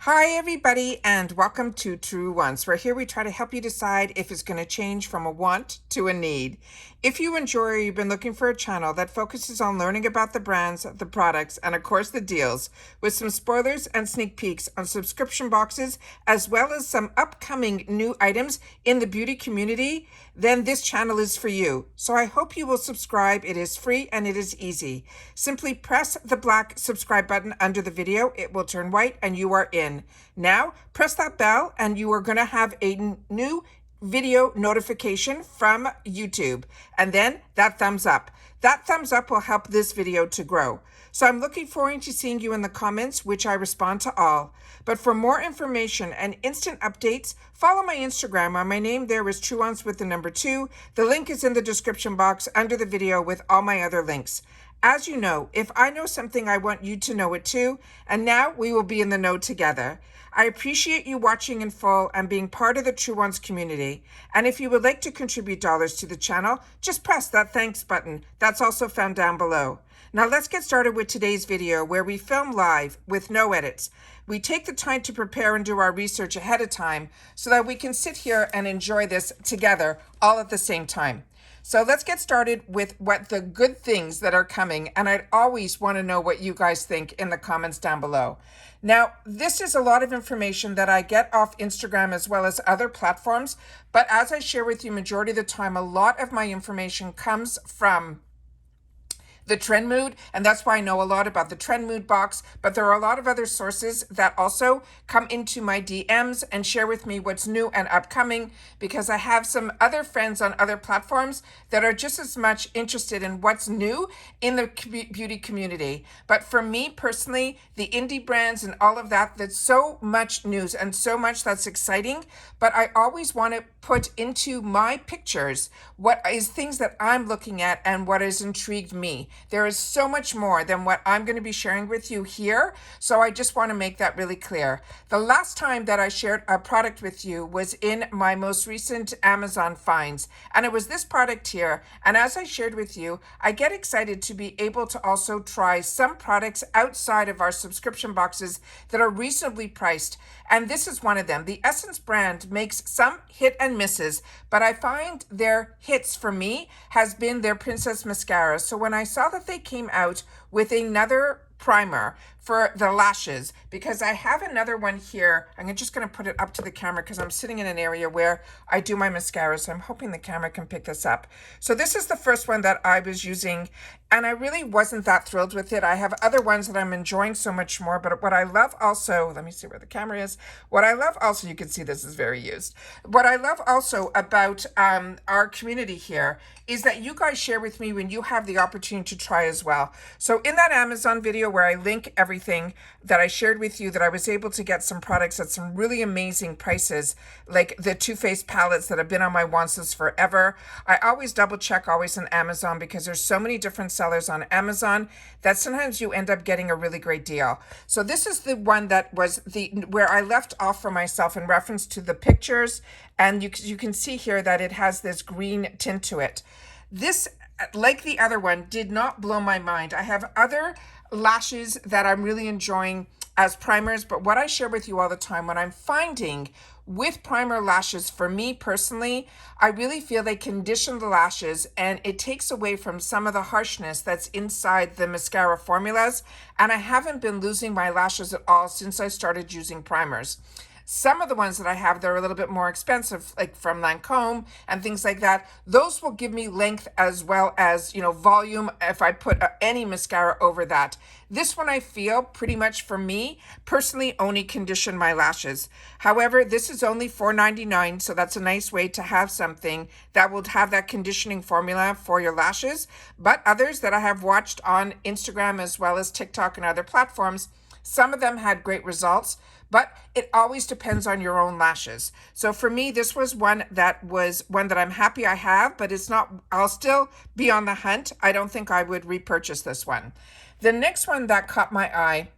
Hi everybody and welcome to Truewants, where here we try to help you decide if it's going to change from a want to a need. If you enjoy or you've been looking for a channel that focuses on learning about the brands, the products, and of course the deals, with some spoilers and sneak peeks on subscription boxes, as well as some upcoming new items in the beauty community, then this channel is for you. So I hope you will subscribe. It is free and it is easy. Simply press the black subscribe button under the video. It will turn white and you are in. Now press that bell and you are going to have a new video notification from YouTube, and then that thumbs up. That thumbs up will help this video to grow. So I'm looking forward to seeing you in the comments, which I respond to all. But for more information and instant updates, follow my Instagram, where my name there is Truewants with the number 2. The link is in the description box under the video with all my other links. As you know, if I know something, I want you to know it too. And now we will be in the know together. I appreciate you watching in full and being part of the Truewants community. And if you would like to contribute dollars to the channel, just press that thanks button. That's also found down below. Now let's get started with today's video, where we film live with no edits. We take the time to prepare and do our research ahead of time so that we can sit here and enjoy this together all at the same time. So let's get started with what the good things that are coming. And I'd always want to know what you guys think in the comments down below. Now, this is a lot of information that I get off Instagram as well as other platforms. But as I share with you, majority of the time, a lot of my information comes from the Trend Mood, and that's why I know a lot about the Trend Mood box, but there are a lot of other sources that also come into my DMs and share with me what's new and upcoming, because I have some other friends on other platforms that are just as much interested in what's new in the beauty community. But for me personally, the indie brands and all of that, that's so much news and so much that's exciting, but I always want to put into my pictures what is things that I'm looking at and what has intrigued me. There is so much more than what I'm going to be sharing with you here, so I just want to make that really clear. The last time that I shared a product with you was in my most recent Amazon finds, and it was this product here. And as I shared with you, I get excited to be able to also try some products outside of our subscription boxes that are reasonably priced, and this is one of them. The Essence brand makes some hit and misses, but I find their hits for me has been their Princess Mascara. So when I saw that they came out with another primer for the lashes, because I have another one here. I'm just going to put it up to the camera because I'm sitting in an area where I do my mascara, so I'm hoping the camera can pick this up. So this is the first one that I was using, and I really wasn't that thrilled with it. I have other ones that I'm enjoying so much more, but what I love also, let me see where the camera is. What I love also, you can see this is very used. What I love also about our community here is that you guys share with me when you have the opportunity to try as well. So in that Amazon video where I link everything that I shared with you, that I was able to get some products at some really amazing prices, like the Too Faced palettes that have been on my wants list forever. I always double check always on Amazon, because there's so many different sellers on Amazon that sometimes you end up getting a really great deal. So this is the one that was where I left off for myself in reference to the pictures, and you can see here that it has this green tint to it. This, like the other one, did not blow my mind. I have other lashes that I'm really enjoying as primers, but what I share with you all the time, what I'm finding with primer lashes, for me personally, I really feel they condition the lashes and it takes away from some of the harshness that's inside the mascara formulas, and I haven't been losing my lashes at all since I started using primers. Some of the ones that I have, they're a little bit more expensive, like from Lancome and things like that. Those will give me length as well as, volume if I put any mascara over that. This one I feel pretty much for me personally only condition my lashes. However, this is only $4.99, so that's a nice way to have something that will have that conditioning formula for your lashes. But others that I have watched on Instagram as well as TikTok and other platforms, some of them had great results, but it always depends on your own lashes. So for me, this was one that I'm happy I have, but it's not, I'll still be on the hunt. I don't think I would repurchase this one. The next one that caught my eye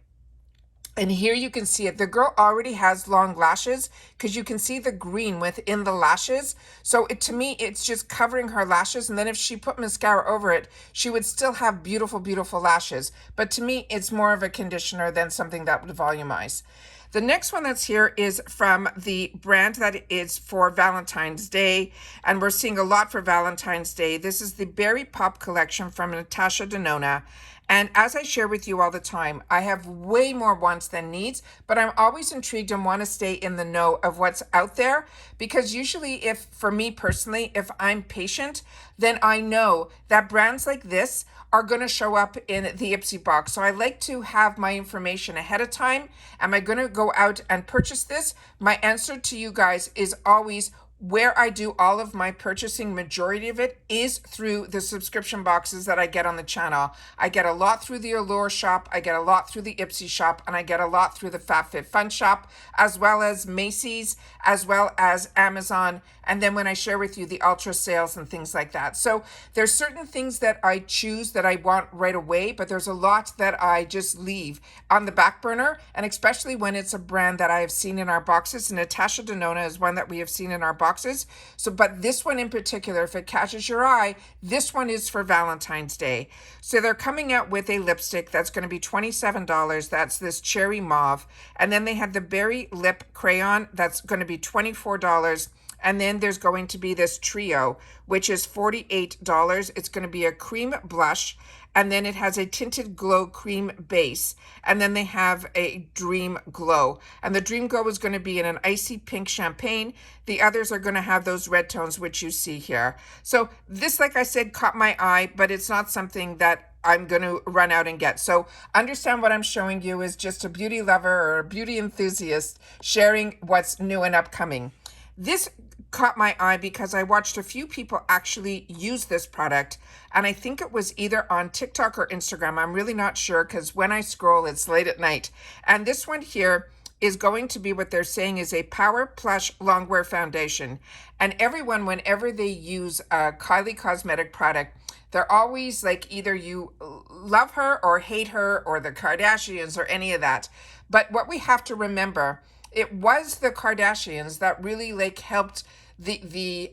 And here you can see it. The girl already has long lashes because you can see the green within the lashes. So to me, it's just covering her lashes. And then if she put mascara over it, she would still have beautiful, beautiful lashes. But to me, it's more of a conditioner than something that would volumize. The next one that's here is from the brand that is for Valentine's Day, and we're seeing a lot for Valentine's Day. This is the Berry Pop collection from Natasha Denona. And as I share with you all the time, I have way more wants than needs, but I'm always intrigued and want to stay in the know of what's out there, because usually for me personally, if I'm patient, then I know that brands like this are going to show up in the Ipsy box. So I like to have my information ahead of time. Am I going to go out and purchase this? My answer to you guys is always, where I do all of my purchasing, majority of it is through the subscription boxes that I get on the channel. I get a lot through the Allure shop, I get a lot through the Ipsy shop, and I get a lot through the FabFitFun shop, as well as Macy's, as well as Amazon. And then when I share with you the ultra sales and things like that. So there's certain things that I choose that I want right away, but there's a lot that I just leave on the back burner. And especially when it's a brand that I have seen in our boxes. And Natasha Denona is one that we have seen in our boxes. So, but this one in particular, if it catches your eye, this one is for Valentine's Day. So they're coming out with a lipstick that's going to be $27. That's this cherry mauve. And then they have the berry lip crayon that's going to be $24. And then there's going to be this trio, which is $48. It's going to be a cream blush, and then it has a tinted glow cream base. And then they have a dream glow. And the dream glow is going to be in an icy pink champagne. The others are going to have those red tones, which you see here. So this, like I said, caught my eye, but it's not something that I'm going to run out and get. So understand what I'm showing you is just a beauty lover or a beauty enthusiast sharing what's new and upcoming. This caught my eye because I watched a few people actually use this product, and I think it was either on TikTok or Instagram. I'm really not sure because when I scroll, it's late at night. And this one here is going to be what they're saying is a Power Plush Longwear Foundation. And everyone, whenever they use a Kylie Cosmetic product, they're always like either you love her or hate her or the Kardashians or any of that. But what we have to remember, it was the Kardashians that really like helped the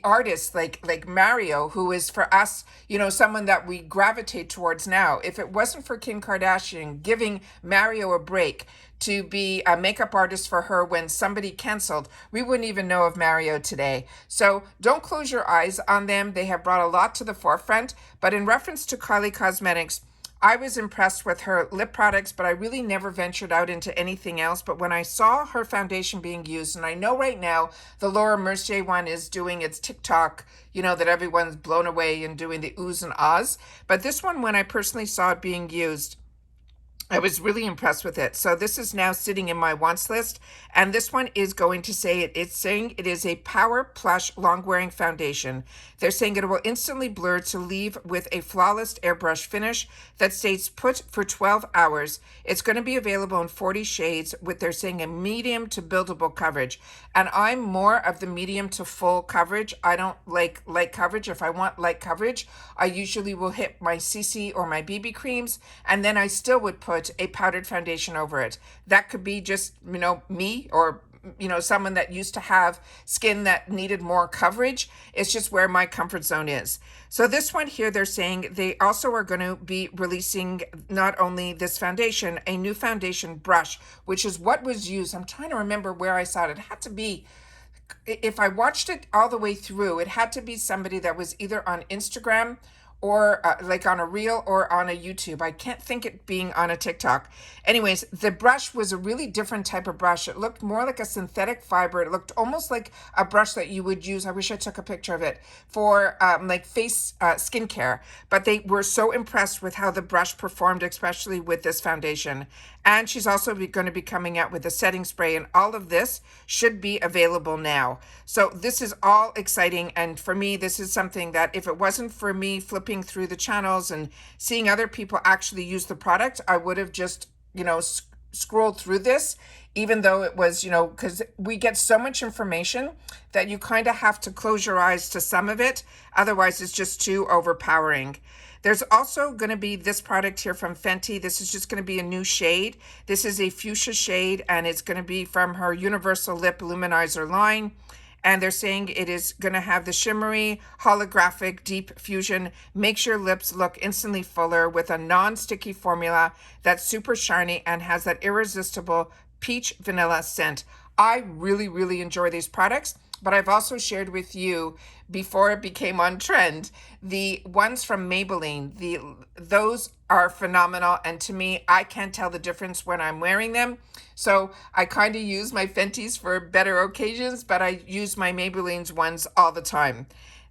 artists like Mario, who is for us, you know, someone that we gravitate towards now. If it wasn't for Kim Kardashian giving Mario a break to be a makeup artist for her when somebody canceled, we wouldn't even know of Mario today. So don't close your eyes on them. They have brought a lot to the forefront. But in reference to Kylie Cosmetics, I was impressed with her lip products, but I really never ventured out into anything else. But when I saw her foundation being used, and I know right now the Laura Mercier one is doing its TikTok, you know, that everyone's blown away and doing the oohs and ahs. But this one, when I personally saw it being used, I was really impressed with it. So this is now sitting in my wants list. And this one is going to say it's saying it is a Power Plush Long Wearing Foundation. They're saying it will instantly blur to leave with a flawless airbrush finish that stays put for 12 hours. It's going to be available in 40 shades with, they're saying, a medium to buildable coverage. And I'm more of the medium to full coverage. I don't like light coverage. If I want light coverage, I usually will hit my CC or my BB creams, and then I still would put a powdered foundation over it. That could be just, you know, me or, you know, someone that used to have skin that needed more coverage. It's just where my comfort zone is. So this one here, they're saying they also are going to be releasing not only this foundation, a new foundation brush, which is what was used. I'm trying to remember where I saw it. It had to be, if I watched it all the way through, it had to be somebody that was either on Instagram or like on a reel or on a YouTube. I can't think it being on a TikTok. Anyways, the brush was a really different type of brush. It looked more like a synthetic fiber. It looked almost like a brush that you would use, I wish I took a picture of it, for like face skincare. But they were so impressed with how the brush performed, especially with this foundation. And she's also going to be coming out with a setting spray, and all of this should be available now. So this is all exciting. And for me, this is something that if it wasn't for me flipping through the channels and seeing other people actually use the product, I would have just, you know, scrolled through this, even though it was, you know, because we get so much information that you kind of have to close your eyes to some of it. Otherwise, it's just too overpowering. There's also going to be this product here from Fenty. This is just going to be a new shade. This is a fuchsia shade, and it's going to be from her Universal Lip Luminizer line. And they're saying it is going to have the shimmery, holographic, deep fusion, makes your lips look instantly fuller with a non-sticky formula that's super shiny and has that irresistible peach vanilla scent. I really, really enjoy these products, but I've also shared with you before it became on trend, the ones from Maybelline. Those are phenomenal, and to me, I can't tell the difference when I'm wearing them. So I kind of use my Fenty's for better occasions, but I use my Maybelline's ones all the time.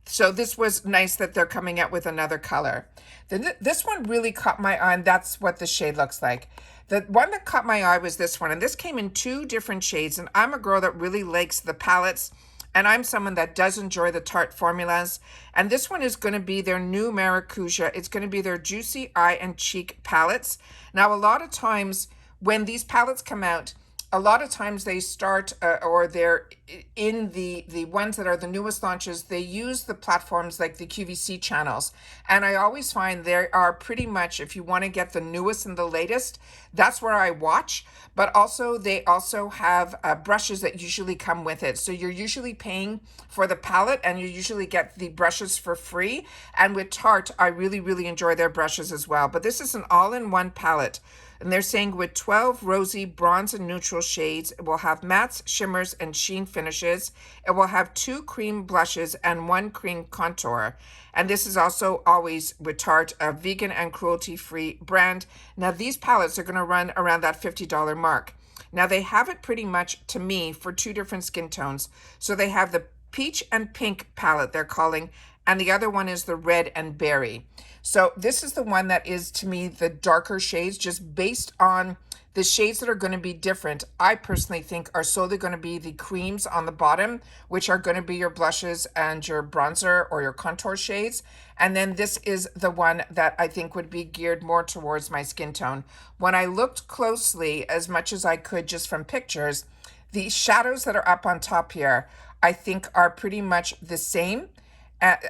So this was nice that they're coming out with another color. This one really caught my eye, and that's what the shade looks like. The one that caught my eye was this one, and this came in 2 different shades, and I'm a girl that really likes the palettes, and I'm someone that does enjoy the Tarte formulas. And this one is going to be their new Maracuja. It's going to be their Juicy Eye and Cheek palettes. Now, a lot of times when these palettes come out, a lot of times they start or they're in the ones that are the newest launches, they use the platforms like the QVC channels. And I always find they are pretty much, if you want to get the newest and the latest, that's where I watch. But also they also have brushes that usually come with it. So you're usually paying for the palette and you usually get the brushes for free. And with Tarte, I really, really enjoy their brushes as well. But this is an all-in-one palette. And they're saying with 12 rosy bronze and neutral shades, it will have mattes, shimmers, and sheen finishes. It will have 2 cream blushes and 1 cream contour. And this is also always with Tarte, a vegan and cruelty-free brand. Now these palettes are going to run around that $50 mark. Now they have it pretty much, to me, for 2 different skin tones. So they have the peach and pink palette they're calling, and the other one is the red and berry. So this is the one that is, to me, the darker shades, just based on the shades that are going to be different. I personally think are solely going to be the creams on the bottom, which are going to be your blushes and your bronzer or your contour shades. And then this is the one that I think would be geared more towards my skin tone. When I looked closely, as much as I could just from pictures, the shadows that are up on top here, I think are pretty much the same.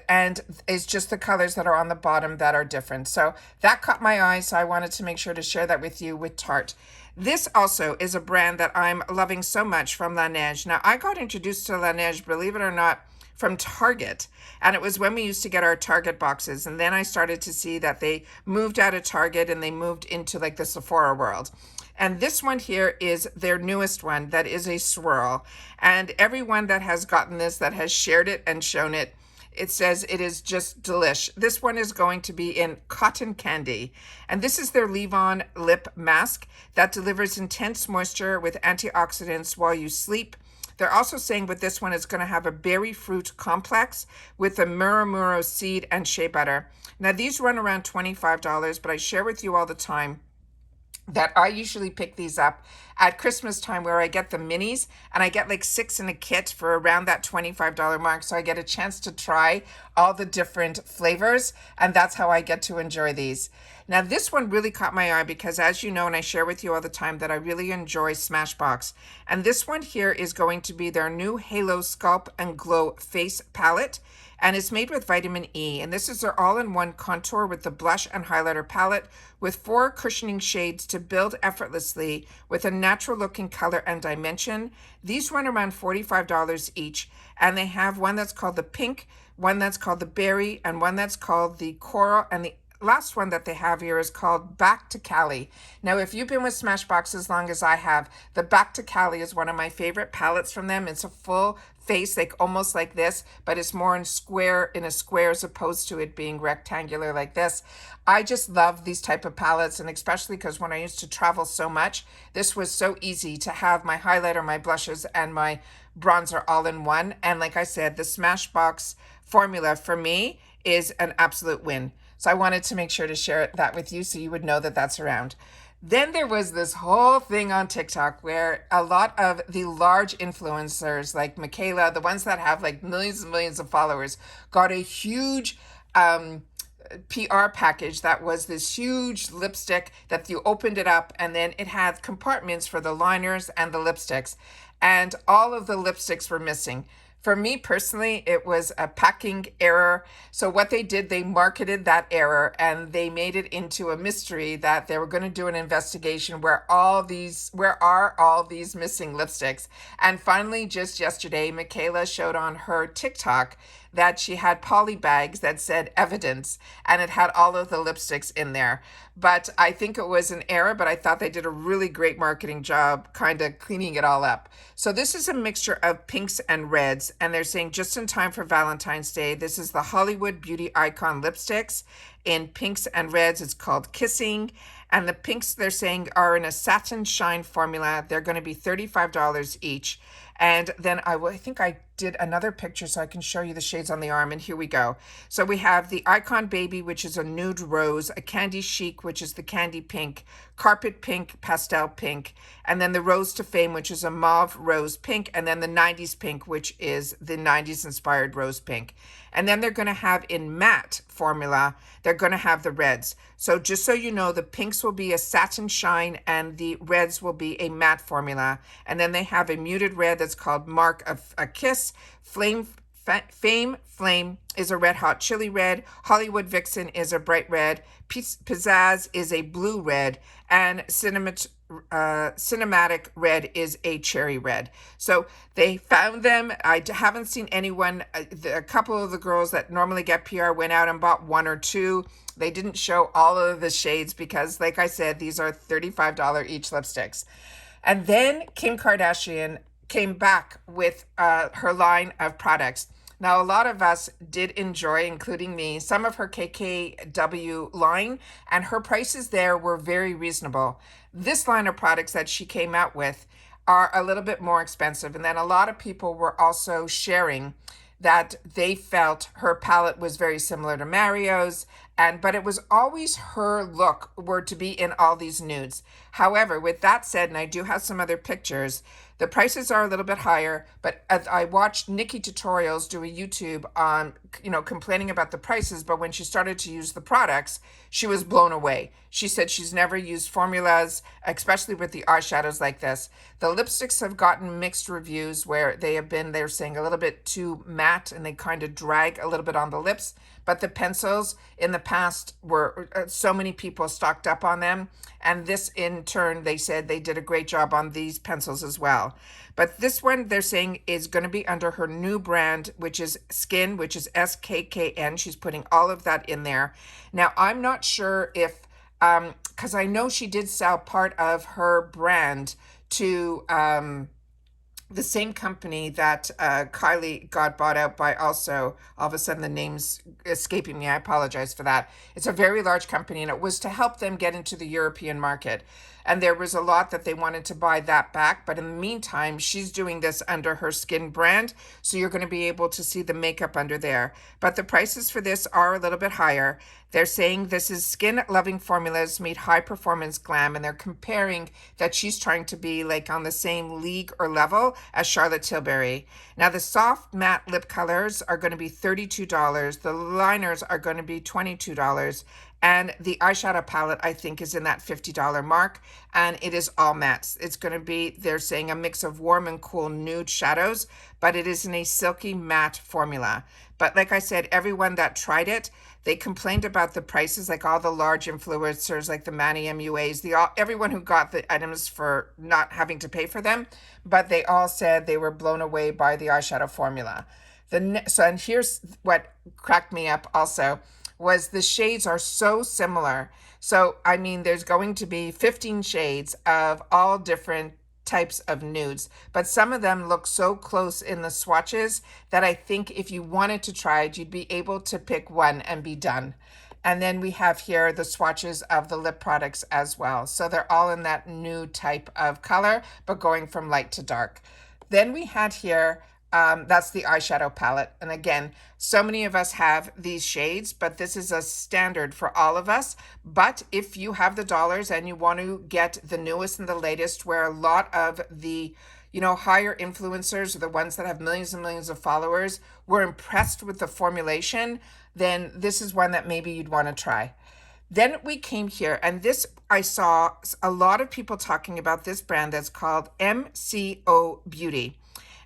And it's just the colors that are on the bottom that are different. So that caught my eye, so I wanted to make sure to share that with you with Tarte. This also is a brand that I'm loving so much from Laneige. Now, I got introduced to Laneige, believe it or not, from Target. And it was when we used to get our Target boxes. And then I started to see that they moved out of Target and they moved into like the Sephora world. And this one here is their newest one that is a swirl. And everyone that has gotten this, that has shared it and shown it, it says it is just delish. This one is going to be in cotton candy. And this is their leave-on lip mask that delivers intense moisture with antioxidants while you sleep. They're also saying with this one, it's going to have a berry fruit complex with a murumuru seed and shea butter. Now, these run around $25, but I share with you all the time that I usually pick these up at Christmas time, where I get the minis and I get like 6 in a kit for around that $25 mark. So I get a chance to try all the different flavors, and that's how I get to enjoy these. Now, this one really caught my eye because, as you know, and I share with you all the time, that I really enjoy Smashbox. And this one here is going to be their new Halo Sculpt and Glow Face Palette. And it's made with vitamin E. And this is their all-in-one contour with the blush and highlighter palette with 4 cushioning shades to build effortlessly with a natural-looking color and dimension. These run around $45 each. And they have one that's called the pink, one that's called the berry, and one that's called the coral, and the last one that they have here is called Back to Cali. Now, if you've been with Smashbox as long as I have, the Back to Cali is one of my favorite palettes from them. It's a full face, like almost like this, but it's more in a square as opposed to it being rectangular like this. I just love these type of palettes, and especially because when I used to travel so much, this was so easy to have my highlighter, my blushes, and my bronzer all in one. And like I said, the Smashbox formula for me is an absolute win. So I wanted to make sure to share that with you so you would know that that's around. Then there was this whole thing on TikTok where a lot of the large influencers like Michaela, the ones that have like millions and millions of followers, got a huge PR package that was this huge lipstick that you opened it up, and then it had compartments for the liners and the lipsticks. And all of the lipsticks were missing. For me personally, it was a packing error. So what they did, they marketed that error and they made it into a mystery that they were going to do an investigation where are all these missing lipsticks. And finally, just yesterday, Michaela showed on her TikTok that she had poly bags that said evidence and it had all of the lipsticks in there. But I think it was an error, but I thought they did a really great marketing job kind of cleaning it all up. So this is a mixture of pinks and reds, and they're saying just in time for Valentine's Day. This is the Hollywood Beauty Icon lipsticks in pinks and reds. It's called Kissing. And the pinks they're saying are in a satin shine formula. They're going to be $35 each. And then I think I did another picture so I can show you the shades on the arm. And here we go. So we have the Icon Baby, which is a nude rose, a Candy Chic, which is the candy pink, Carpet Pink, pastel pink, and then the Rose to Fame, which is a mauve rose pink, and then the 90s pink, which is the 90s inspired rose pink. And then they're going to have in matte formula, they're going to have the reds. So just so you know, the pinks will be a satin shine and the reds will be a matte formula. And then they have a muted red that's called Mark of a Kiss. Fame is a red hot chili red. Hollywood Vixen is a bright red. Pizzazz is a blue red. And Cinematic red is a cherry red. So they found them. I haven't seen anyone. A couple of the girls that normally get PR went out and bought one or two. They didn't show all of the shades because, like I said, these are $35 each lipsticks. And then Kim Kardashian came back with her line of products. Now, a lot of us did enjoy, including me, some of her KKW line, and her prices there were very reasonable. This line of products that she came out with are a little bit more expensive. And then a lot of people were also sharing that they felt her palette was very similar to Mario's, but it was always her look were to be in all these nudes. However, with that said, and I do have some other pictures, the prices are a little bit higher, but as I watched Nikki Tutorials do a YouTube on, complaining about the prices, but when she started to use the products, she was blown away. She said she's never used formulas, especially with the eyeshadows like this. The lipsticks have gotten mixed reviews where they're saying a little bit too matte and they kind of drag a little bit on the lips. But the pencils in the past were so many people stocked up on them. And this in turn, they said they did a great job on these pencils as well. But this one they're saying is going to be under her new brand, which is Skin, which is SKKN. She's putting all of that in there. Now, I'm not sure if, because I know she did sell part of her brand to the same company that Kylie got bought out by also. All of a sudden the name's escaping me. I apologize for that. It's a very large company and it was to help them get into the European market. And there was a lot that they wanted to buy that back. But in the meantime, she's doing this under her Skin brand. So you're going to be able to see the makeup under there. But the prices for this are a little bit higher. They're saying this is skin-loving formulas meet high-performance glam. And they're comparing that she's trying to be like on the same league or level as Charlotte Tilbury. Now, the soft matte lip colors are going to be $32. The liners are going to be $22. And the eyeshadow palette, I think, is in that $50 mark. And it is all mattes. It's going to be, they're saying, a mix of warm and cool nude shadows, but it is in a silky matte formula. But like I said, everyone that tried it, they complained about the prices, like all the large influencers, like the Manny MUAs, everyone who got the items for not having to pay for them. But they all said they were blown away by the eyeshadow formula. And here's what cracked me up also, was the shades are so similar. So, I mean, there's going to be 15 shades of all different types of nudes, but some of them look so close in the swatches that I think if you wanted to try it, you'd be able to pick one and be done. And then we have here the swatches of the lip products as well. So they're all in that nude type of color, but going from light to dark. Then we had here, that's the eyeshadow palette. And again, so many of us have these shades, but this is a standard for all of us. But if you have the dollars and you want to get the newest and the latest, where a lot of the higher influencers, or the ones that have millions and millions of followers, were impressed with the formulation, then this is one that maybe you'd want to try. Then we came here, and this, I saw a lot of people talking about this brand that's called MCO Beauty.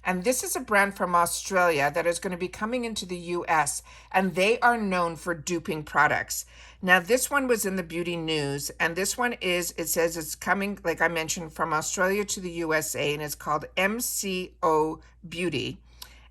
And this is a brand from Australia that is going to be coming into the US, and they are known for duping products. Now, this one was in the beauty news, and this one is, it says it's coming, like I mentioned, from Australia to the USA, and it's called MCO Beauty.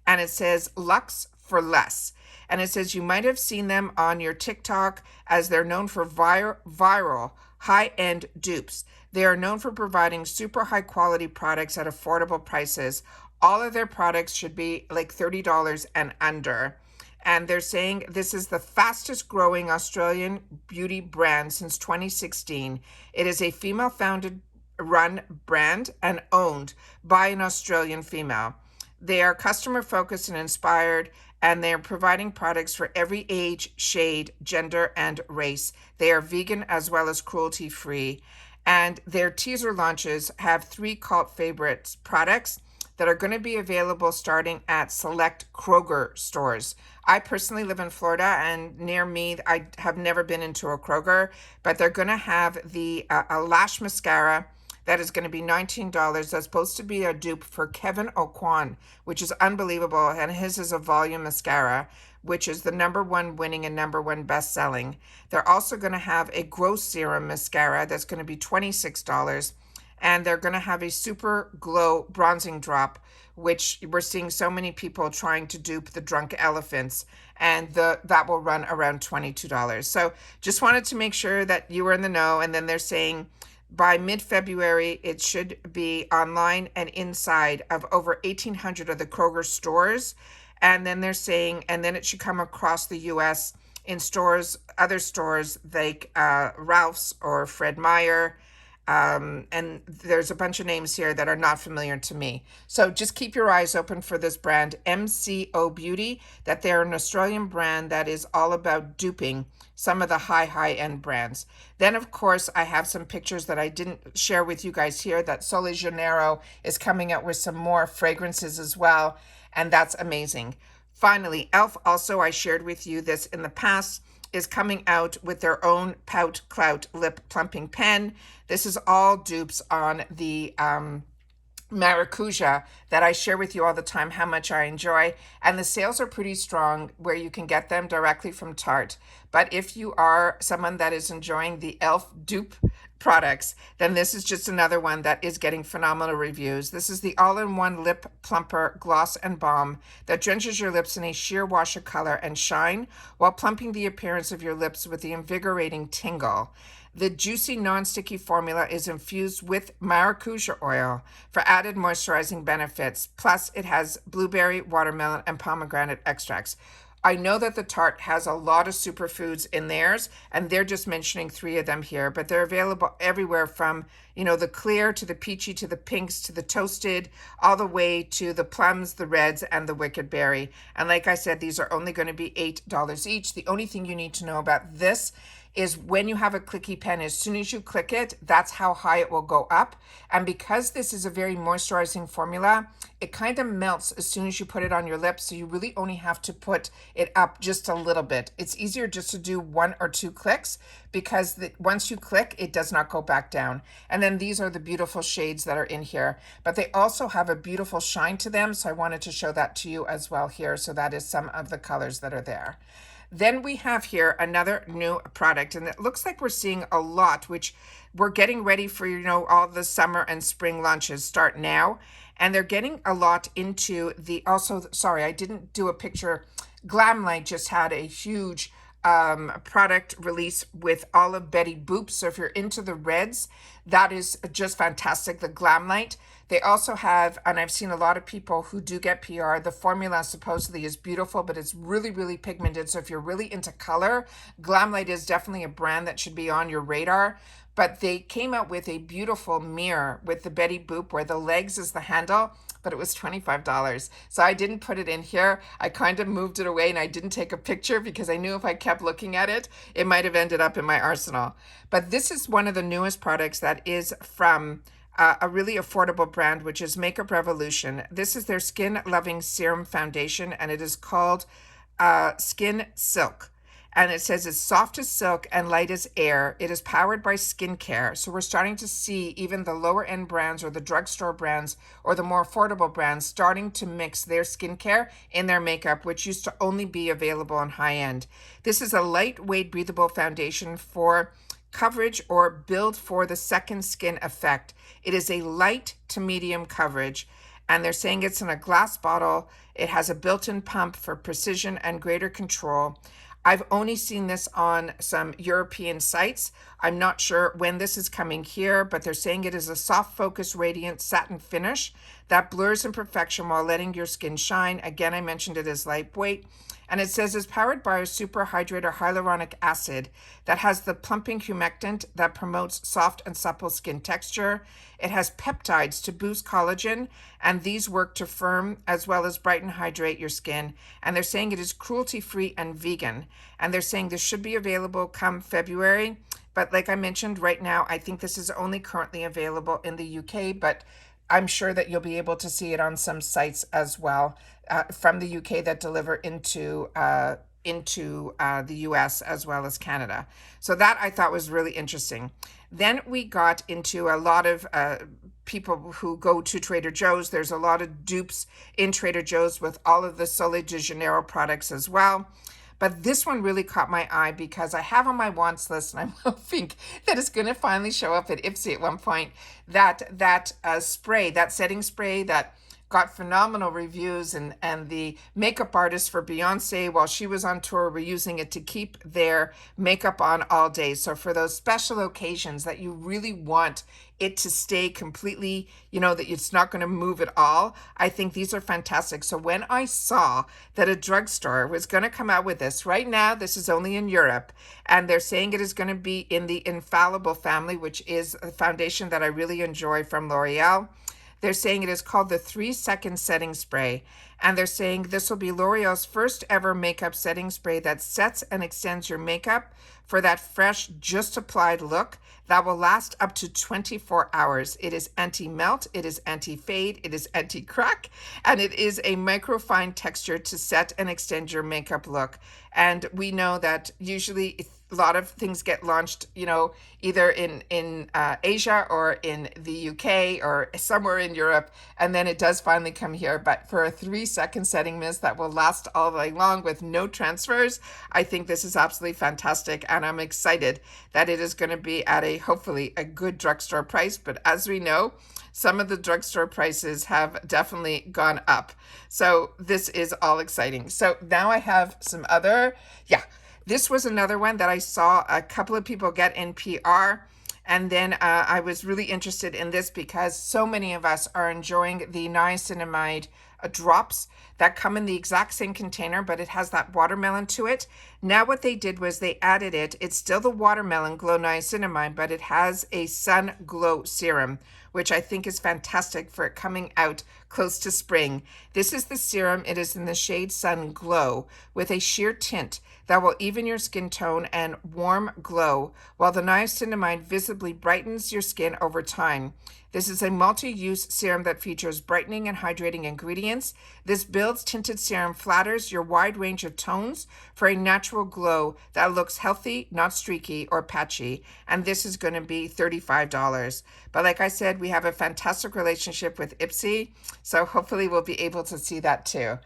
And it says Lux for Less. And it says you might have seen them on your TikTok, as they're known for viral high-end dupes. They are known for providing super high-quality products at affordable prices. All of their products should be like $30 and under. And they're saying this is the fastest growing Australian beauty brand since 2016. It is a female founded, run brand and owned by an Australian female. They are customer focused and inspired, and they are providing products for every age, shade, gender, and race. They are vegan as well as cruelty free. And their teaser launches have 3 cult favorites products that are going to be available starting at select Kroger stores. I personally live in Florida, and near me, I have never been into a Kroger, but they're going to have the a lash mascara that is going to be $19. That's supposed to be a dupe for Kevin O'Quan, which is unbelievable. And his is a volume mascara, which is the #1 winning and #1 best selling. They're also going to have a growth serum mascara that's going to be $26. And they're going to have a super glow bronzing drop, which we're seeing so many people trying to dupe the drunk elephants, and that will run around $22. So just wanted to make sure that you were in the know. And then they're saying by mid-February, it should be online and inside of over 1,800 of the Kroger stores. And then they're saying, and then it should come across the US in stores, other stores like Ralph's or Fred Meyer. And there's a bunch of names here that are not familiar to me. So just keep your eyes open for this brand, MCO Beauty, that they're an Australian brand that is all about duping some of the high-end brands. Then, of course, I have some pictures that I didn't share with you guys here, that Sol de Janeiro is coming out with some more fragrances as well, and that's amazing. Finally, e.l.f. also, I shared with you this in the past, is coming out with their own Pout Clout lip plumping pen. This is all dupes on the maracuja that I share with you all the time how much I enjoy, and the sales are pretty strong where you can get them directly from Tarte. But if you are someone that is enjoying the e.l.f. dupe products, then this is just another one that is getting phenomenal reviews. This is the all-in-one lip plumper gloss and balm that drenches your lips in a sheer wash of color and shine while plumping the appearance of your lips with the invigorating tingle. The juicy, non-sticky formula is infused with maracuja oil for added moisturizing benefits. Plus, it has blueberry, watermelon, and pomegranate extracts. I know that the Tarte has a lot of superfoods in theirs, and they're just mentioning 3 of them here, but they're available everywhere from, the clear to the peachy to the pinks to the toasted, all the way to the plums, the reds, and the wicked berry. And like I said, these are only going to be $8 each. The only thing you need to know about this is when you have a clicky pen, as soon as you click it, that's how high it will go up. And because this is a very moisturizing formula, it kind of melts as soon as you put it on your lips. So you really only have to put it up just a little bit. It's easier just to do 1 or 2 clicks, because once you click, it does not go back down. And then these are the beautiful shades that are in here, but they also have a beautiful shine to them. So I wanted to show that to you as well here. So that is some of the colors that are there. Then we have here another new product, and it looks like we're seeing a lot, which we're getting ready for, all the summer and spring launches start now. And they're getting a lot into the, also, sorry, I didn't do a picture. Glamlight just had a huge product release with all of Betty Boop. So if you're into the reds, that is just fantastic, the Glamlight. They also have, and I've seen a lot of people who do get PR, the formula supposedly is beautiful, but it's really, really pigmented. So if you're really into color, Glamlight is definitely a brand that should be on your radar. But they came out with a beautiful mirror with the Betty Boop, where the legs is the handle, but it was $25. So I didn't put it in here. I kind of moved it away, and I didn't take a picture because I knew if I kept looking at it, it might have ended up in my arsenal. But this is one of the newest products that is from a really affordable brand, which is Makeup Revolution. This is their Skin Loving Serum Foundation, and it is called Skin Silk. And it says it's soft as silk and light as air. It is powered by skincare. So we're starting to see even the lower end brands or the drugstore brands or the more affordable brands starting to mix their skincare in their makeup, which used to only be available on high end. This is a lightweight, breathable foundation for coverage or build for the second skin effect. It is a light to medium coverage, and they're saying it's in a glass bottle. It has a built-in pump for precision and greater control. I've only seen this on some European sites. I'm not sure when this is coming here, but they're saying it is a soft focus radiant satin finish that blurs in perfection while letting your skin shine. Again, I mentioned it is lightweight. And it says it's powered by a super hydrator hyaluronic acid that has the plumping humectant that promotes soft and supple skin texture. It has peptides to boost collagen, and these work to firm as well as brighten, hydrate your skin. And they're saying it is cruelty-free and vegan. And they're saying this should be available come February. But like I mentioned, right now, I think this is only currently available in the UK, but I'm sure that you'll be able to see it on some sites as well from the UK that deliver into the US as well as Canada. So that I thought was really interesting. Then we got into a lot of people who go to Trader Joe's. There's a lot of dupes in Trader Joe's with all of the Sol de Janeiro products as well. But this one really caught my eye because I have on my wants list, and I'm hoping that it's going to finally show up at Ipsy at one point, that spray, that setting spray that got phenomenal reviews, and the makeup artists for Beyonce, while she was on tour, were using it to keep their makeup on all day. So for those special occasions that you really want it to stay completely, that it's not going to move at all, I think these are fantastic. So when I saw that a drugstore was going to come out with this, right now, this is only in Europe, and they're saying it is going to be in the Infallible family, which is a foundation that I really enjoy from L'Oreal. They're saying it is called the 3-second setting spray. And they're saying this will be L'Oreal's first ever makeup setting spray that sets and extends your makeup for that fresh, just applied look that will last up to 24 hours. It is anti-melt, it is anti-fade, it is anti-crack, and it is a microfine texture to set and extend your makeup look. And we know that usually a lot of things get launched, either in Asia or in the UK or somewhere in Europe, and then it does finally come here. But for a 3-second setting mist that will last all day long with no transfers, I think this is absolutely fantastic, and I'm excited that it is going to be at hopefully a good drugstore price. But as we know, some of the drugstore prices have definitely gone up. So this is all exciting. So now I have some other, this was another one that I saw a couple of people get in PR. And then I was really interested in this because so many of us are enjoying the niacinamide drops that come in the exact same container, but it has that watermelon to it. Now what they did was they added it's still the watermelon glow niacinamide, but it has a sun glow serum, which I think is fantastic for it coming out close to spring. This is the serum. It is in the shade Sun Glow with a sheer tint that will even your skin tone and warm glow, while the niacinamide visibly brightens your skin over time. This is a multi-use serum that features brightening and hydrating ingredients. This Builds Tinted Serum flatters your wide range of tones for a natural glow that looks healthy, not streaky or patchy. And this is going to be $35. But like I said, we have a fantastic relationship with Ipsy, so hopefully we'll be able to see that too.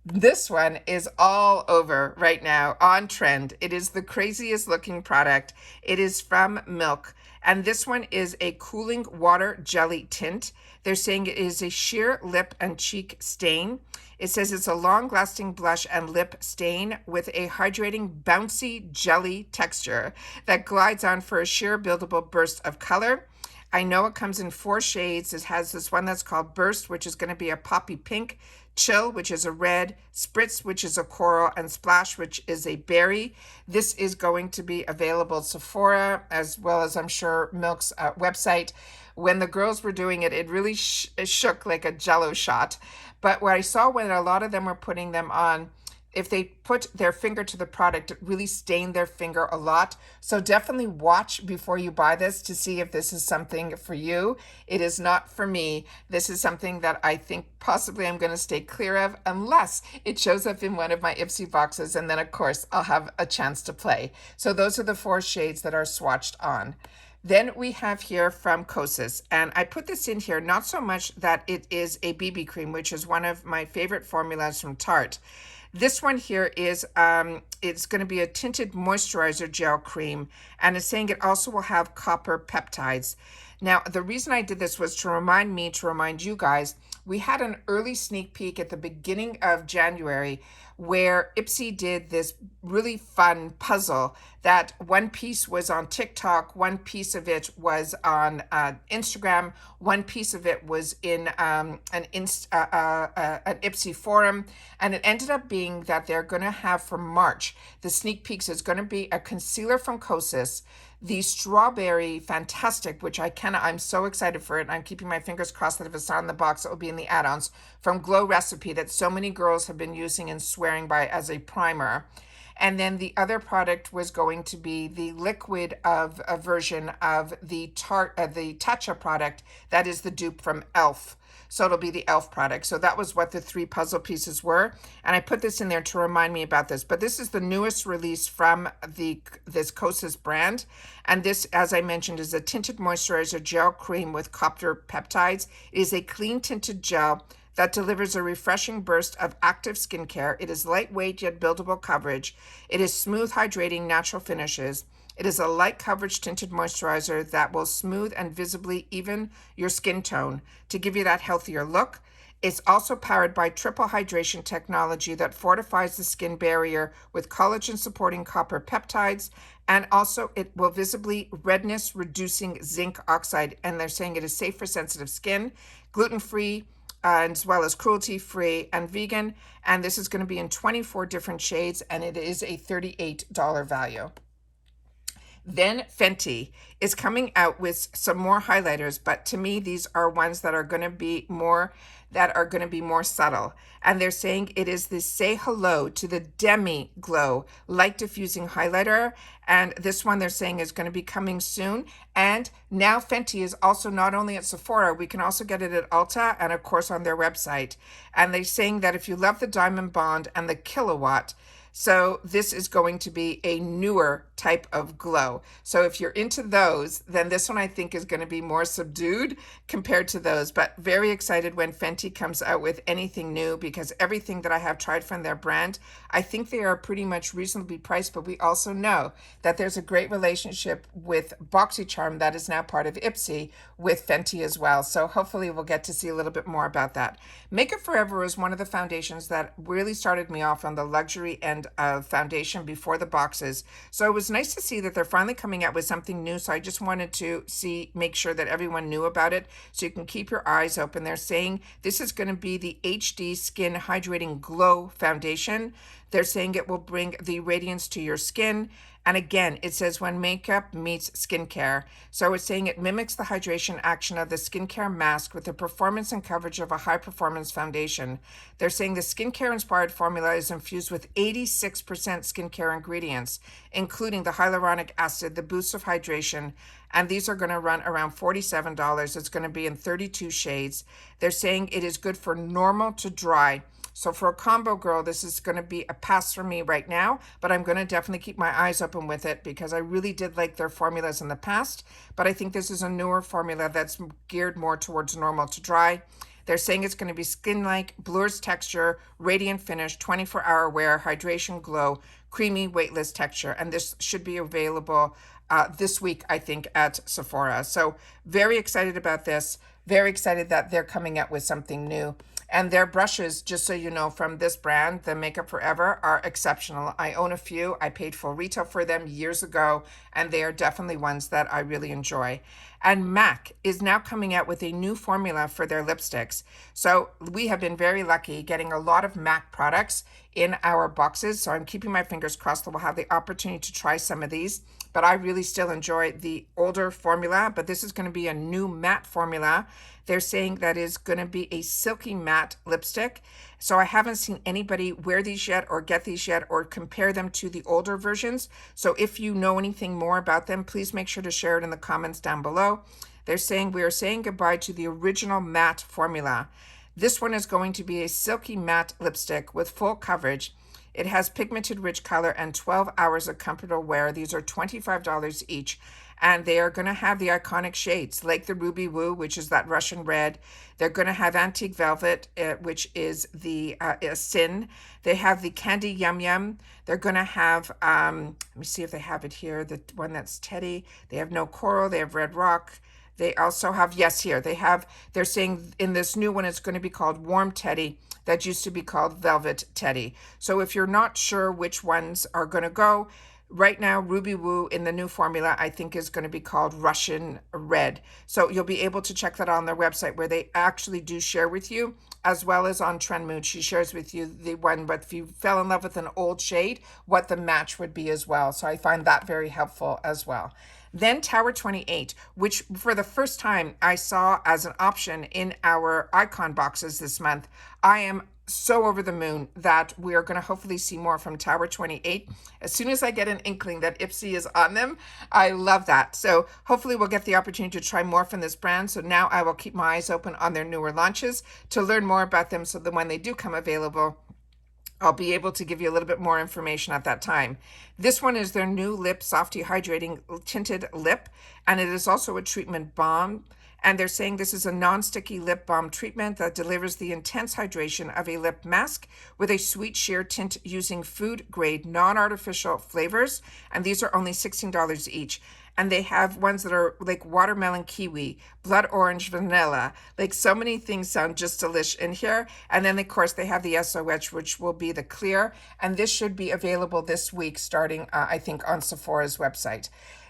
This one is all over right now, on trend. It is the craziest looking product. It is from Milk. And this one is a cooling water jelly tint. They're saying it is a sheer lip and cheek stain. It says it's a long-lasting blush and lip stain with a hydrating, bouncy jelly texture that glides on for a sheer buildable burst of color. I know it comes in 4 shades. It has this one that's called Burst, which is going to be a poppy pink, Chill, which is a red, Spritz, which is a coral, and Splash, which is a berry. This is going to be available at Sephora, as well as I'm sure Milk's website. When the girls were doing it, it really shook like a Jell-O shot. But what I saw when a lot of them were putting them on if they put their finger to the product, it really stained their finger a lot. So definitely watch before you buy this to see if this is something for you. It is not for me. This is something that I think possibly I'm going to stay clear of unless it shows up in one of my Ipsy boxes. And then, of course, I'll have a chance to play. So those are the 4 shades that are swatched on. Then we have here from Kosas, and I put this in here not so much that it is a BB cream, which is one of my favorite formulas from Tarte. This one here is, it's going to be a tinted moisturizer gel cream, and it's saying it also will have copper peptides. Now, the reason I did this was to remind you guys, we had an early sneak peek at the beginning of January where Ipsy did this really fun puzzle that one piece was on TikTok, one piece of it was on Instagram, one piece of it was in an Ipsy forum, and it ended up being that they're going to have for March, the sneak peeks is going to be a concealer from Kosas, the strawberry fantastic, which I'm so excited for it. I'm keeping my fingers crossed that if it's not in the box, it will be in the add-ons from Glow Recipe that so many girls have been using and swearing by as a primer. And then the other product was going to be the liquid of a version of the Tatcha product that is the dupe from e.l.f. So it'll be the e.l.f. product. So that was what the 3 puzzle pieces were. And I put this in there to remind me about this. But this is the newest release from this Kosas brand. And this, as I mentioned, is a tinted moisturizer gel cream with copper peptides. It is a clean tinted gel that delivers a refreshing burst of active skincare. It is lightweight yet buildable coverage. It is smooth, hydrating, natural finishes. It is a light coverage tinted moisturizer that will smooth and visibly even your skin tone to give you that healthier look. It's also powered by triple hydration technology that fortifies the skin barrier with collagen supporting copper peptides. And also it will visibly redness reducing zinc oxide. And they're saying it is safe for sensitive skin, gluten-free, as well as cruelty-free and vegan. And this is going to be in 24 different shades, and it is a $38 value. Then Fenty is coming out with some more highlighters, but to me, these are ones that are going to be more subtle. And they're saying it is the Say Hello to the Demi Glow Light Diffusing Highlighter. And this one they're saying is going to be coming soon. And now Fenty is also not only at Sephora, we can also get it at Ulta and of course on their website. And they're saying that if you love the Diamond Bond and the Kilowatt, so this is going to be a newer type of glow. So if you're into those, then this one I think is going to be more subdued compared to those. But very excited when Fenty comes out with anything new, because everything that I have tried from their brand, I think they are pretty much reasonably priced. But we also know that there's a great relationship with BoxyCharm that is now part of Ipsy with Fenty as well. So hopefully we'll get to see a little bit more about that. Makeup Forever is one of the foundations that really started me off on the luxury end of foundation before the boxes. So it was nice to see that they're finally coming out with something new. So I just wanted to make sure that everyone knew about it, so you can keep your eyes open. They're saying this is going to be the HD Skin Hydrating Glow Foundation. They're saying it will bring the radiance to your skin. And again, it says when makeup meets skincare. So it's saying it mimics the hydration action of the skincare mask with the performance and coverage of a high-performance foundation. They're saying the skincare-inspired formula is infused with 86% skincare ingredients, including the hyaluronic acid, the boost of hydration, and these are going to run around $47. It's going to be in 32 shades. They're saying it is good for normal to dry. So for a combo girl, this is going to be a pass for me right now, but I'm going to definitely keep my eyes open with it because I really did like their formulas in the past, but I think this is a newer formula that's geared more towards normal to dry. They're saying it's going to be skin-like, blurs texture, radiant finish, 24-hour wear, hydration glow, creamy, weightless texture, and this should be available this week, I think, at Sephora. So very excited about this. Very excited that they're coming out with something new. And their brushes, just so you know, from this brand, the Makeup Forever, are exceptional. I own a few. I paid full retail for them years ago, and they are definitely ones that I really enjoy. And MAC is now coming out with a new formula for their lipsticks. So we have been very lucky getting a lot of MAC products in our boxes. So I'm keeping my fingers crossed that we'll have the opportunity to try some of these. But I really still enjoy the older formula, but this is going to be a new matte formula. They're saying that is going to be a silky matte lipstick. So I haven't seen anybody wear these yet or get these yet or compare them to the older versions. So if you know anything more about them, please make sure to share it in the comments down below. They're saying we are saying goodbye to the original matte formula. This one is going to be a silky matte lipstick with full coverage. It has pigmented rich color and 12 hours of comfortable wear. These are $25 each. And they are going to have the iconic shades like the Ruby Woo, which is that Russian red. They're going to have Antique Velvet, which is the Sin. They have the Candy Yum Yum. They're going to have, let me see if they have it here, the one that's Teddy. They have No Coral. They have Red Rock. They also have, yes, here, they're saying in this new one, it's going to be called Warm Teddy. That used to be called Velvet Teddy. So if you're not sure which ones are going to go, right now, Ruby Woo in the new formula, I think is going to be called Russian Red. So you'll be able to check that on their website where they actually do share with you, as well as on Trend Mood. She shares with you the one, but if you fell in love with an old shade, what the match would be as well. So I find that very helpful as well. Then Tower 28, which for the first time I saw as an option in our icon boxes this month. I am so over the moon that we are going to hopefully see more from Tower 28. As soon as I get an inkling that Ipsy is on them, I love that. So hopefully we'll get the opportunity to try more from this brand. So now I will keep my eyes open on their newer launches to learn more about them so that when they do come available, I'll be able to give you a little bit more information at that time. This one is their new lip softy hydrating tinted lip, and it is also a treatment balm. And they're saying this is a non-sticky lip balm treatment that delivers the intense hydration of a lip mask with a sweet sheer tint using food-grade, non-artificial flavors. And these are only $16 each. And they have ones that are like watermelon kiwi, blood orange vanilla, like so many things sound just delish in here. And then of course they have the SOH, which will be the clear. And this should be available this week starting, I think, on Sephora's website.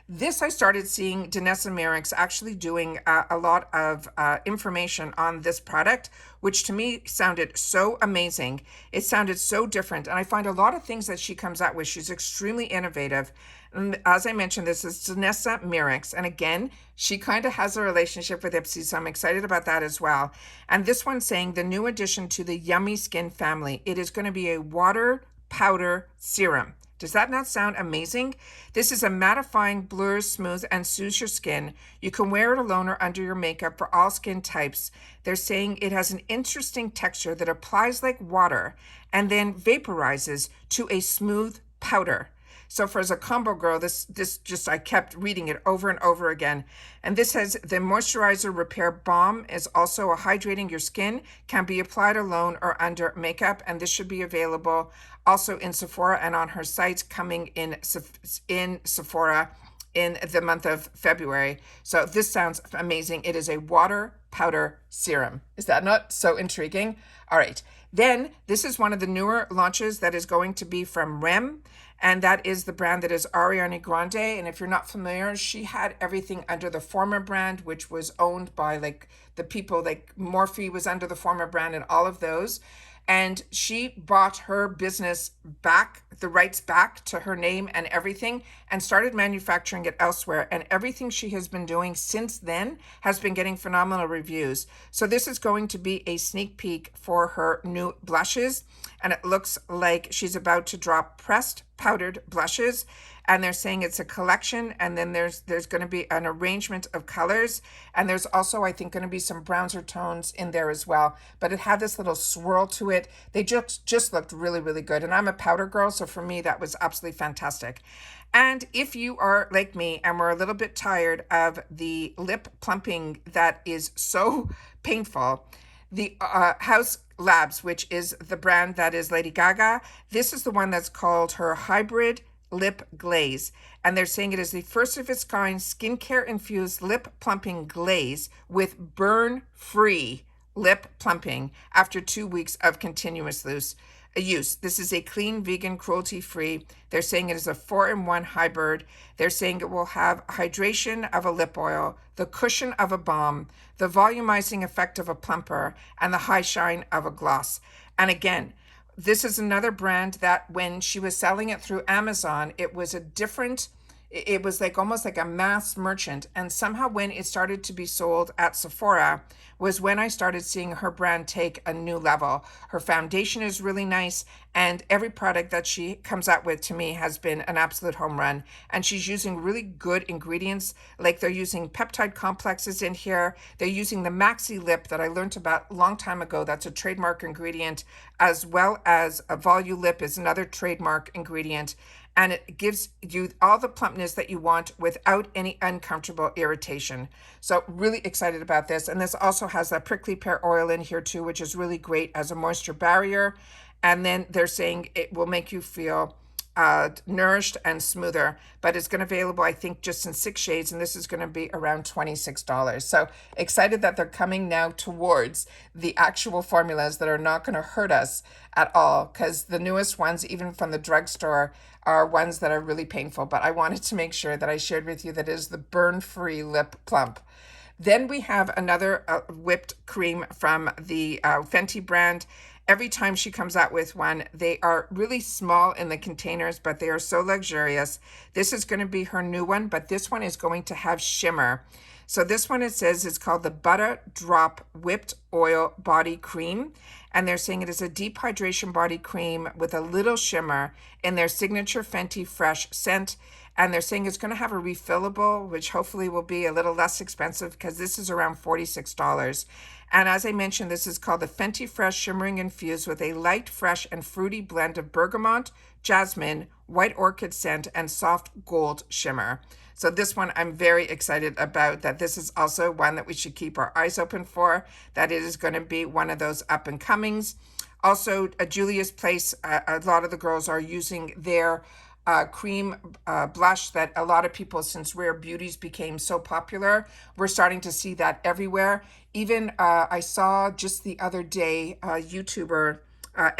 This I started seeing Danessa Merrick's actually doing a lot of information on this product, which to me sounded so amazing. It sounded so different. And I find a lot of things that she comes out with, she's extremely innovative. And as I mentioned, this is Danessa Merrick's. And again, she kind of has a relationship with Ipsy, so I'm excited about that as well. And this one's saying the new addition to the Yummy Skin family. It is going to be a water powder serum. Does that not sound amazing? This is a mattifying, blurs, smooth, and soothes your skin. You can wear it alone or under your makeup for all skin types. They're saying it has an interesting texture that applies like water and then vaporizes to a smooth powder. So for as a combo girl, this just, I kept reading it over and over again. And this has the moisturizer repair balm is also a hydrating your skin, can be applied alone or under makeup. And this should be available also in Sephora and on her site coming in Sephora in the month of February. So this sounds amazing. It is a water powder serum. Is that not so intriguing? All right. Then this is one of the newer launches that is going to be from Rem. And that is the brand that is Ariana Grande. And if you're not familiar, she had everything under the former brand, which was owned by like the people, like Morphe was under the former brand and all of those. And she bought her business back, the rights back to her name and everything, and started manufacturing it elsewhere. And everything she has been doing since then has been getting phenomenal reviews. So this is going to be a sneak peek for her new blushes. And it looks like she's about to drop pressed powdered blushes. And they're saying it's a collection, and then there's going to be an arrangement of colors, and there's also, I think, going to be some bronzer tones in there as well. But it had this little swirl to it. They just looked really, really good. And I'm a powder girl, so for me, that was absolutely fantastic. And if you are like me and we're a little bit tired of the lip plumping that is so painful, the House Labs, which is the brand that is Lady Gaga, this is the one that's called her Hybrid Lip Glaze, and they're saying it is the first of its kind skincare infused lip plumping glaze with burn free lip plumping after 2 weeks of continuous use. This is a clean, vegan, cruelty-free. They're saying it is a 4-in-1 hybrid. They're saying it will have hydration of a lip oil, the cushion of a balm, the volumizing effect of a plumper, and the high shine of a gloss. And again, this is another brand that when she was selling it through Amazon, it was a different, it was like almost like a mass merchant. And somehow when it started to be sold at Sephora was when I started seeing her brand take a new level. Her foundation is really nice, and every product that she comes out with to me has been an absolute home run. And she's using really good ingredients, like they're using peptide complexes in here. They're using the Maxi Lip that I learned about a long time ago. That's a trademark ingredient, as well as a Volulip is another trademark ingredient. And it gives you all the plumpness that you want without any uncomfortable irritation. So really excited about this. And this also has that prickly pear oil in here too, which is really great as a moisture barrier. And then they're saying it will make you feel nourished and smoother, but it's going to be available, I think, just in 6 shades, and this is going to be around $26. So excited that they're coming now towards the actual formulas that are not going to hurt us at all, because the newest ones, even from the drugstore, are ones that are really painful. But I wanted to make sure that I shared with you that it is the burn-free lip plump. Then we have another whipped cream from the Fenty brand. Every time she comes out with one, they are really small in the containers, but they are so luxurious. This is going to be her new one, but this one is going to have shimmer. So this one, it says, is called the Butter Drop Whipped Oil Body Cream. And they're saying it is a deep hydration body cream with a little shimmer in their signature Fenty Fresh scent. And they're saying it's going to have a refillable, which hopefully will be a little less expensive because this is around $46. And as I mentioned, this is called the Fenty Fresh Shimmering Infused with a light, fresh, and fruity blend of bergamot, jasmine, white orchid scent, and soft gold shimmer. So this one I'm very excited about, that this is also one that we should keep our eyes open for, that it is going to be one of those up and comings. Also, Julia's Place, a lot of the girls are using their cream blush that a lot of people, since Rare Beauties became so popular, we're starting to see that everywhere. Even I saw just the other day, YouTuber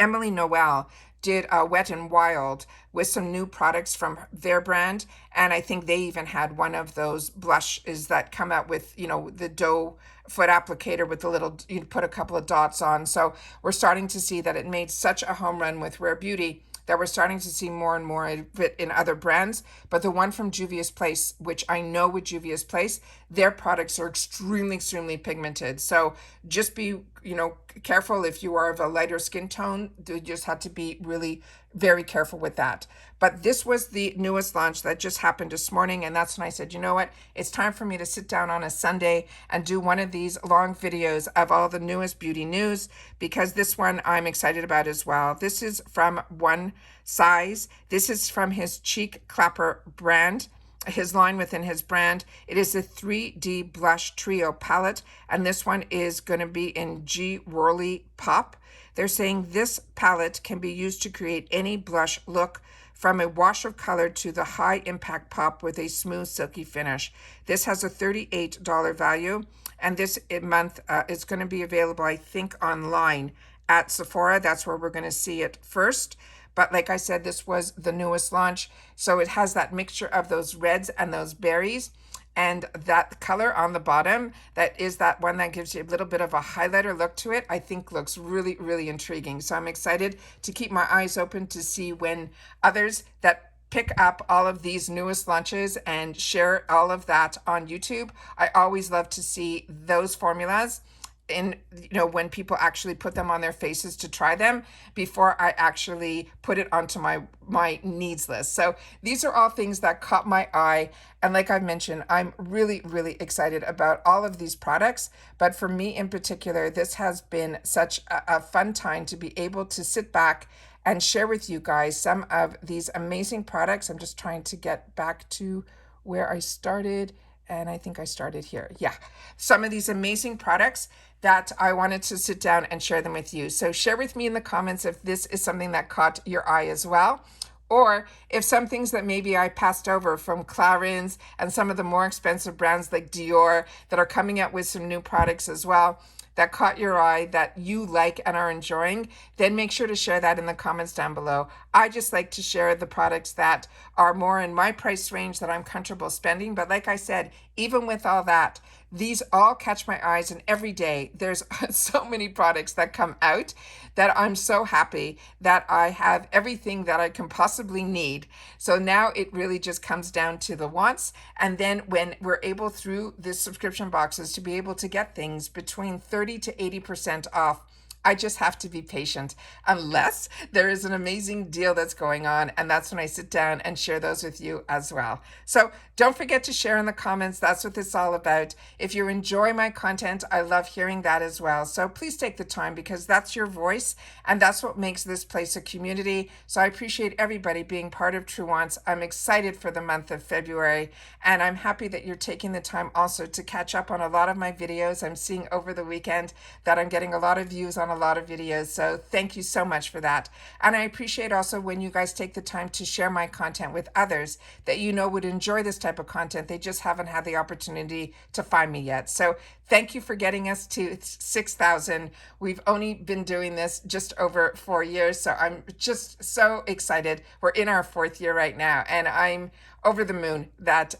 Emily Noel did Wet n Wild with some new products from their brand. And I think they even had one of those blushes that come out with, you know, the doe foot applicator with the little, you put a couple of dots on. So we're starting to see that it made such a home run with Rare Beauty that we're starting to see more and more of it in other brands. But the one from Juvia's Place, which I know with Juvia's Place, their products are extremely, extremely pigmented. So just be, you know, careful if you are of a lighter skin tone. You just have to be really very careful with that. But this was the newest launch that just happened this morning. And that's when I said, you know what? It's time for me to sit down on a Sunday and do one of these long videos of all the newest beauty news, because this one I'm excited about as well. This is from One Size. This is from his Cheek Clapper brand, his line within his brand. It is a 3D blush trio palette, and this one is going to be in G Whirly Pop. They're saying this palette can be used to create any blush look, from a wash of color to the high impact pop with a smooth silky finish. This has a $38 value, and this month is going to be available, I think, online at Sephora. That's where we're going to see it first. But like I said, this was the newest launch. So it has that mixture of those reds and those berries. And that color on the bottom, that is that one that gives you a little bit of a highlighter look to it, I think looks really, really intriguing. So I'm excited to keep my eyes open to see when others that pick up all of these newest launches and share all of that on YouTube. I always love to see those formulas in, you know, when people actually put them on their faces to try them before I actually put it onto my needs list. So these are all things that caught my eye. And like I've mentioned, I'm really, really excited about all of these products. But for me in particular, this has been such a fun time to be able to sit back and share with you guys some of these amazing products. I'm just trying to get back to where I started. And I think I started here. Yeah, some of these amazing products that I wanted to sit down and share them with you. So share with me in the comments if this is something that caught your eye as well, or if some things that maybe I passed over from Clarins and some of the more expensive brands like Dior that are coming out with some new products as well. that caught your eye that you like and are enjoying, then make sure to share that in the comments down below. I just like to share the products that are more in my price range that I'm comfortable spending. But like I said, even with all that, these all catch my eyes, and every day there's so many products that come out that I'm so happy that I have everything that I can possibly need. So now it really just comes down to the wants, and then when we're able through the subscription boxes to be able to get things between 30 to 80% off, I just have to be patient unless there is an amazing deal that's going on. And that's when I sit down and share those with you as well. So don't forget to share in the comments. That's what this is all about. If you enjoy my content, I love hearing that as well. So please take the time, because that's your voice and that's what makes this place a community. So I appreciate everybody being part of Truewants. I'm excited for the month of February, and I'm happy that you're taking the time also to catch up on a lot of my videos. I'm seeing over the weekend that I'm getting a lot of views on a lot of videos, so thank you so much for that. And I appreciate also when you guys take the time to share my content with others that you know would enjoy this type of content. They just haven't had the opportunity to find me yet. So thank you for getting us to 6,000. We've only been doing this just over 4 years, so I'm just so excited. We're in our 4th year right now, and I'm over the moon that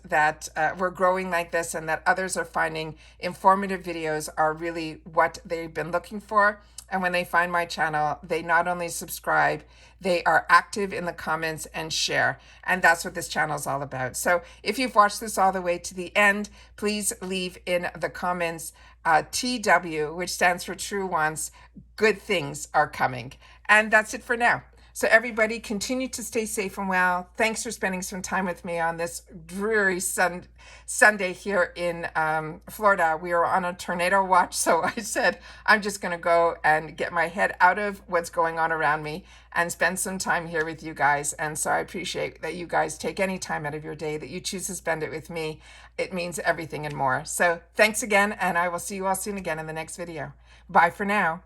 we're growing like this, and that others are finding informative videos are really what they've been looking for. And when they find my channel, they not only subscribe, they are active in the comments and share. And that's what this channel is all about. So if you've watched this all the way to the end, please leave in the comments TW, which stands for Truewants. Good things are coming. And that's it for now. So everybody, continue to stay safe and well. Thanks for spending some time with me on this dreary Sunday here in Florida. We are on a tornado watch, so I said I'm just going to go and get my head out of what's going on around me and spend some time here with you guys. And so I appreciate that you guys take any time out of your day that you choose to spend it with me. It means everything and more. So thanks again, and I will see you all soon again in the next video. Bye for now.